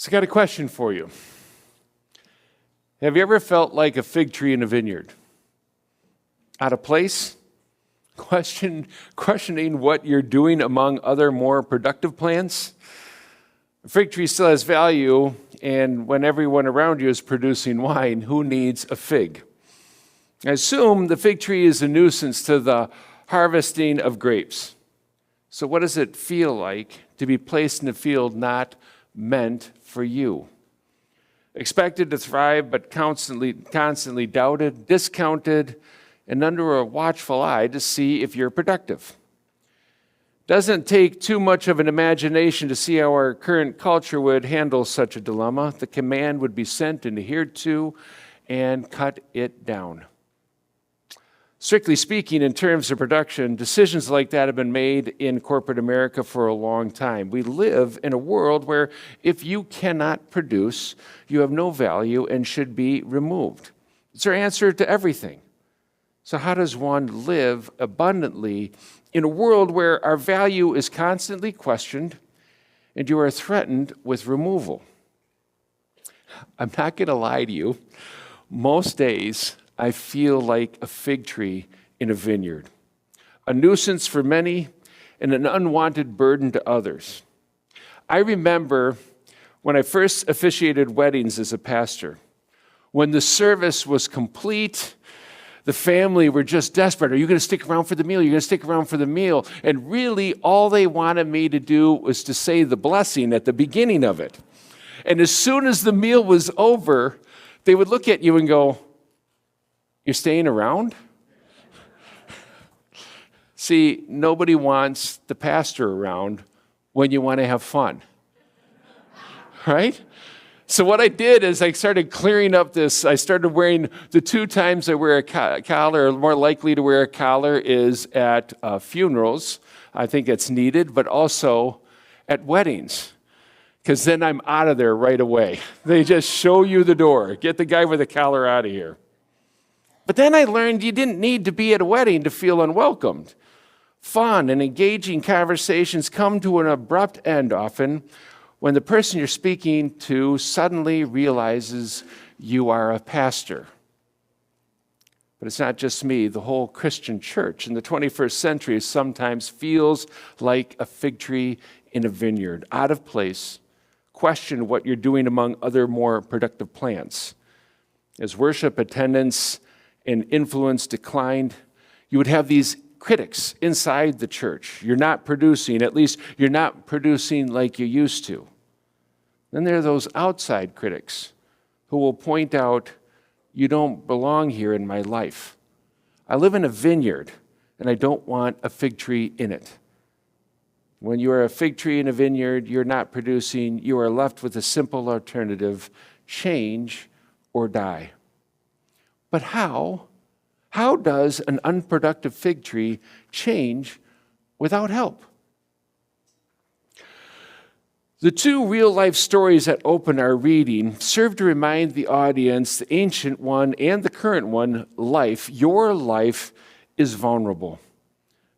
So I got a question for you. Have you ever felt like a fig tree in a vineyard? Out of place? Questioning what you're doing among other more productive plants? A fig tree still has value, and when everyone around you is producing wine, who needs a fig? I assume the fig tree is a nuisance to the harvesting of grapes. So what does it feel like to be placed in a field not meant for you? Expected to thrive, but constantly doubted, discounted, and under a watchful eye to see if you're productive. Doesn't take too much of an imagination to see how our current culture would handle such a dilemma. The command would be sent and adhered to and cut it down. Strictly speaking, in terms of production, decisions like that have been made in corporate America for a long time. We live in a world where if you cannot produce, you have no value and should be removed. It's our answer to everything. So how does one live abundantly in a world where our value is constantly questioned and you are threatened with removal? I'm not going to lie to you. Most days, I feel like a fig tree in a vineyard, a nuisance for many and an unwanted burden to others. I remember when I first officiated weddings as a pastor, when the service was complete, the family were just desperate. Are you going to stick around for the meal? You're going to stick around for the meal. And really, all they wanted me to do was to say the blessing at the beginning of it. And as soon as the meal was over, they would look at you and go, "You're staying around?" See, nobody wants the pastor around when you want to have fun, right? So what I did is I started clearing up this. I started wearing the 2 times I wear a collar, or more likely to wear a collar, is at funerals. I think it's needed, but also at weddings, because then I'm out of there right away. They just show you the door. Get the guy with the collar out of here. But then I learned you didn't need to be at a wedding to feel unwelcomed. Fun and engaging conversations come to an abrupt end often when the person you're speaking to suddenly realizes you are a pastor. But it's not just me. The whole Christian church in the 21st century sometimes feels like a fig tree in a vineyard, out of place. Question what you're doing among other more productive plants. As worship attendance and influence declined, you would have these critics inside the church. You're not producing, at least you're not producing like you used to. Then there are those outside critics who will point out, you don't belong here in my life. I live in a vineyard, and I don't want a fig tree in it. When you are a fig tree in a vineyard, you're not producing, you are left with a simple alternative: change or die. But how? How does an unproductive fig tree change without help? The 2 real-life stories that open our reading serve to remind the audience, the ancient one and the current one, your life is vulnerable.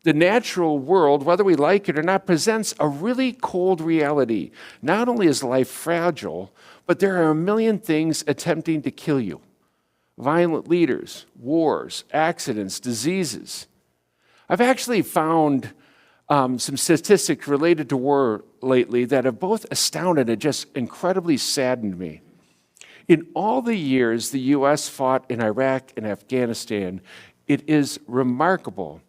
The natural world, whether we like it or not, presents a really cold reality. Not only is life fragile, but there are a million things attempting to kill you. Violent leaders, wars, accidents, diseases. I've actually found some statistics related to war lately that have both astounded and just incredibly saddened me. In all the years the U.S. fought in Iraq and Afghanistan, it is remarkable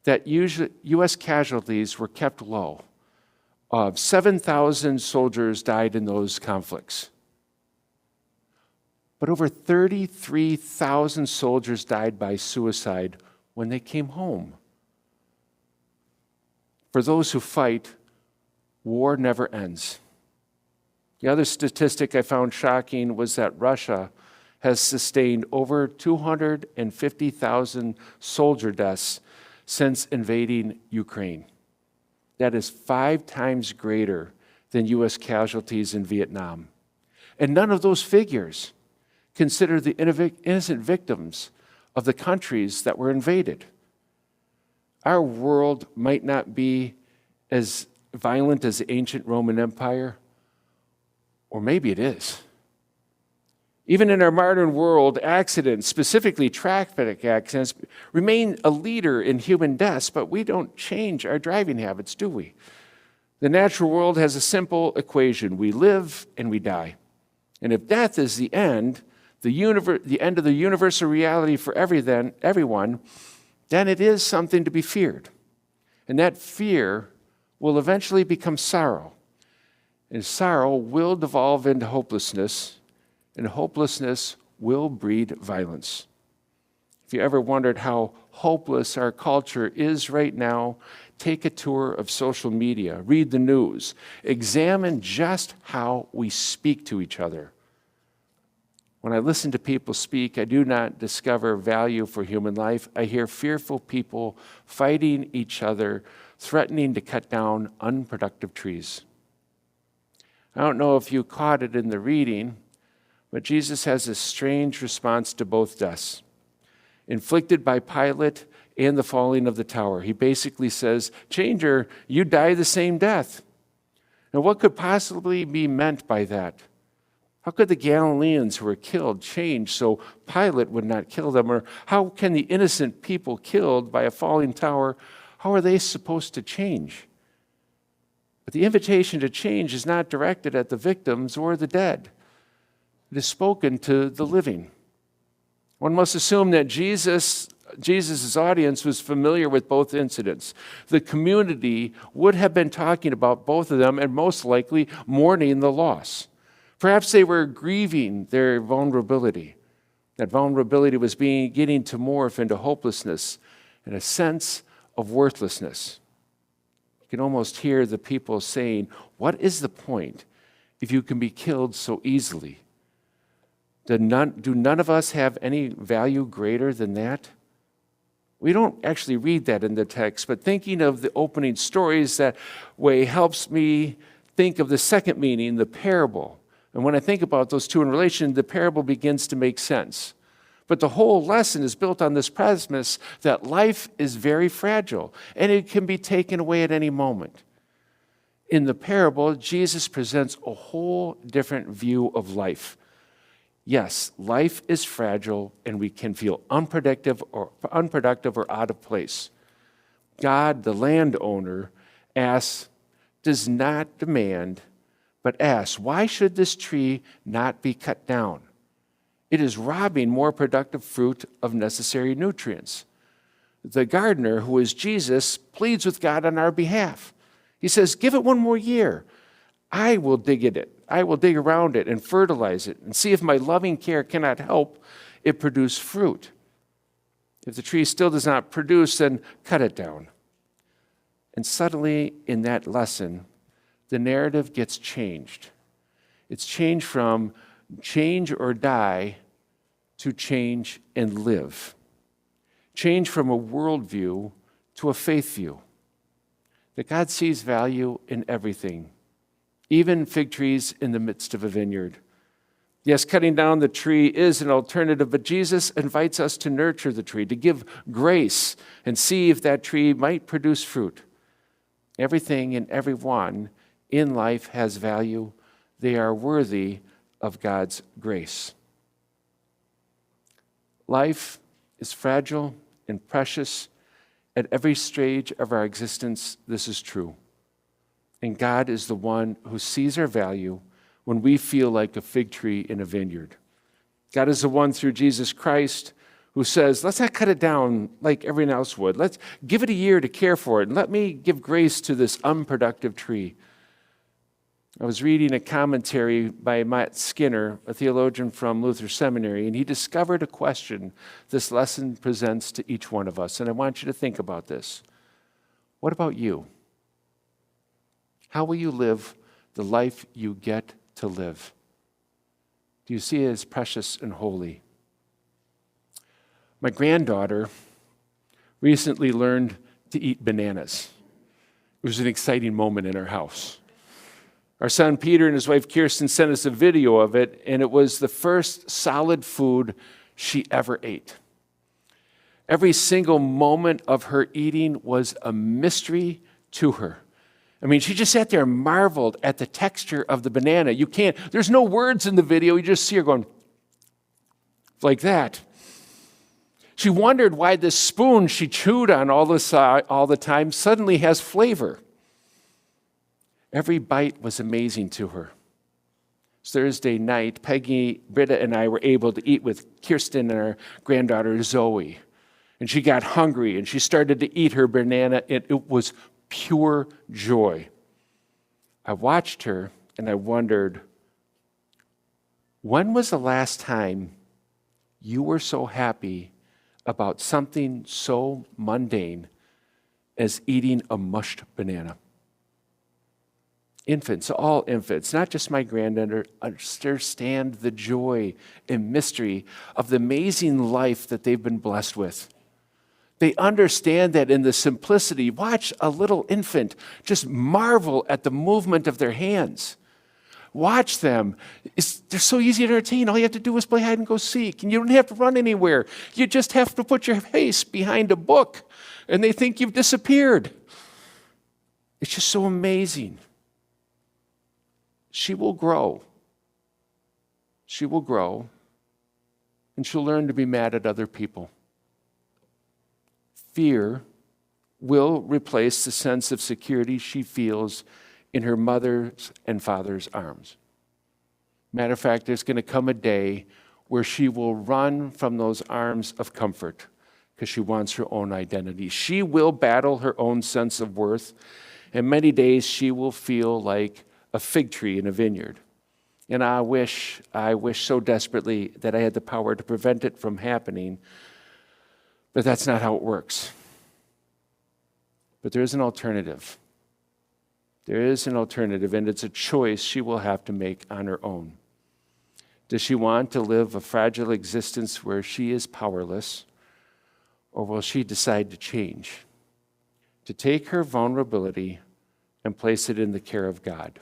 that U.S. casualties were kept low. 7,000 soldiers died in those conflicts. But over 33,000 soldiers died by suicide when they came home. For those who fight, war never ends. The other statistic I found shocking was that Russia has sustained over 250,000 soldier deaths since invading Ukraine. That is 5 times greater than U.S. casualties in Vietnam. And none of those figures consider the innocent victims of the countries that were invaded. Our world might not be as violent as the ancient Roman Empire Or maybe it is. Even in our modern world, accidents, specifically traffic accidents, remain a leader in human deaths, but we don't change our driving habits, do we? The natural world has a simple equation. We live and we die. And if death is the end of the universal reality for everyone, then it is something to be feared. And that fear will eventually become sorrow. And sorrow will devolve into hopelessness, and hopelessness will breed violence. If you ever wondered how hopeless our culture is right now, take a tour of social media, read the news, examine just how we speak to each other. When I listen to people speak, I do not discover value for human life. I hear fearful people fighting each other, threatening to cut down unproductive trees. I don't know if you caught it in the reading, but Jesus has a strange response to both deaths, inflicted by Pilate and the falling of the tower. He basically says, "Changer, you die the same death." Now, what could possibly be meant by that? How could the Galileans who were killed change so Pilate would not kill them? Or how can the innocent people killed by a falling tower, how are they supposed to change? But the invitation to change is not directed at the victims or the dead. It is spoken to the living. One must assume that Jesus' audience was familiar with both incidents. The community would have been talking about both of them and most likely mourning the loss. Perhaps they were grieving their vulnerability. That vulnerability was beginning to morph into hopelessness and a sense of worthlessness. You can almost hear the people saying, "What is the point if you can be killed so easily? Do none of us have any value greater than that?" We don't actually read that in the text, but thinking of the opening stories that way helps me think of the second meaning, the parable. And when I think about those two in relation, the parable begins to make sense. But the whole lesson is built on this premise that life is very fragile and it can be taken away at any moment. In the parable, Jesus presents a whole different view of life. Yes, life is fragile and we can feel unproductive or out of place. God, the landowner, does not demand, but asks, why should this tree not be cut down? It is robbing more productive fruit of necessary nutrients. The gardener, who is Jesus, pleads with God on our behalf. He says, "Give it one more year. I will dig around it and fertilize it and see if my loving care cannot help it produce fruit. If the tree still does not produce, then cut it down." And suddenly, in that lesson, the narrative gets changed. It's changed from change or die to change and live. Change from a worldview to a faith view. That God sees value in everything, even fig trees in the midst of a vineyard. Yes, cutting down the tree is an alternative, but Jesus invites us to nurture the tree, to give grace and see if that tree might produce fruit. Everything and everyone in life has value. They are worthy of God's grace. Life is fragile and precious. At every stage of our existence, this is true. And God is the one who sees our value when we feel like a fig tree in a vineyard. God is the one through Jesus Christ who says, let's not cut it down like everyone else would. Let's give it a year to care for it, and let me give grace to this unproductive tree. I was reading a commentary by Matt Skinner, a theologian from Luther Seminary, and he discovered a question this lesson presents to each one of us. And I want you to think about this. What about you? How will you live the life you get to live? Do you see it as precious and holy? My granddaughter recently learned to eat bananas. It was an exciting moment in our house. Our son Peter and his wife Kirsten sent us a video of it, and it was the first solid food she ever ate. Every single moment of her eating was a mystery to her. I mean, she just sat there and marveled at the texture of the banana. There's no words in the video. You just see her going like that. She wondered why this spoon she chewed on all the time suddenly has flavor. Every bite was amazing to her. Thursday night, Peggy, Britta, and I were able to eat with Kirsten and our granddaughter Zoe. And she got hungry, and she started to eat her banana, and it was pure joy. I watched her, and I wondered, when was the last time you were so happy about something so mundane as eating a mushed banana? Infants, all infants, not just my granddaughter, understand the joy and mystery of the amazing life that they've been blessed with. They understand that in the simplicity. Watch a little infant just marvel at the movement of their hands. Watch them. They're so easy to entertain. All you have to do is play hide and go seek, and you don't have to run anywhere. You just have to put your face behind a book, and they think you've disappeared. It's just so amazing. She will grow. She will grow, and she'll learn to be mad at other people. Fear will replace the sense of security she feels in her mother's and father's arms. Matter of fact, there's going to come a day where she will run from those arms of comfort because she wants her own identity. She will battle her own sense of worth, and many days she will feel like a fig tree in a vineyard. And I wish so desperately that I had the power to prevent it from happening, but that's not how it works. But there is an alternative. There is an alternative, and it's a choice she will have to make on her own. Does she want to live a fragile existence where she is powerless, or will she decide to change, to take her vulnerability and place it in the care of God?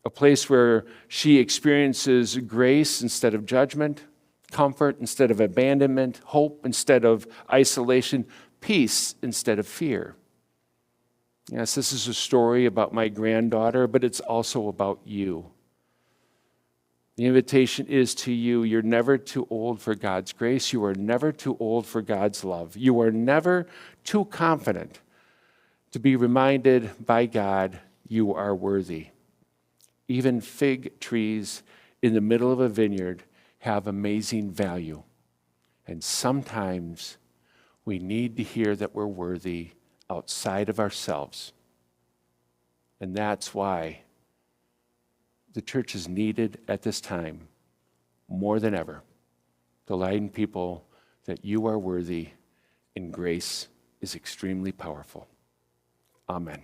A place where she experiences grace instead of judgment, comfort instead of abandonment, hope instead of isolation, peace instead of fear. Yes, this is a story about my granddaughter, but it's also about you. The invitation is to you. You're never too old for God's grace. You are never too old for God's love. You are never too confident to be reminded by God you are worthy. Even fig trees in the middle of a vineyard have amazing value. And sometimes we need to hear that we're worthy outside of ourselves. And that's why the church is needed at this time more than ever to remind people that you are worthy and grace is extremely powerful. Amen.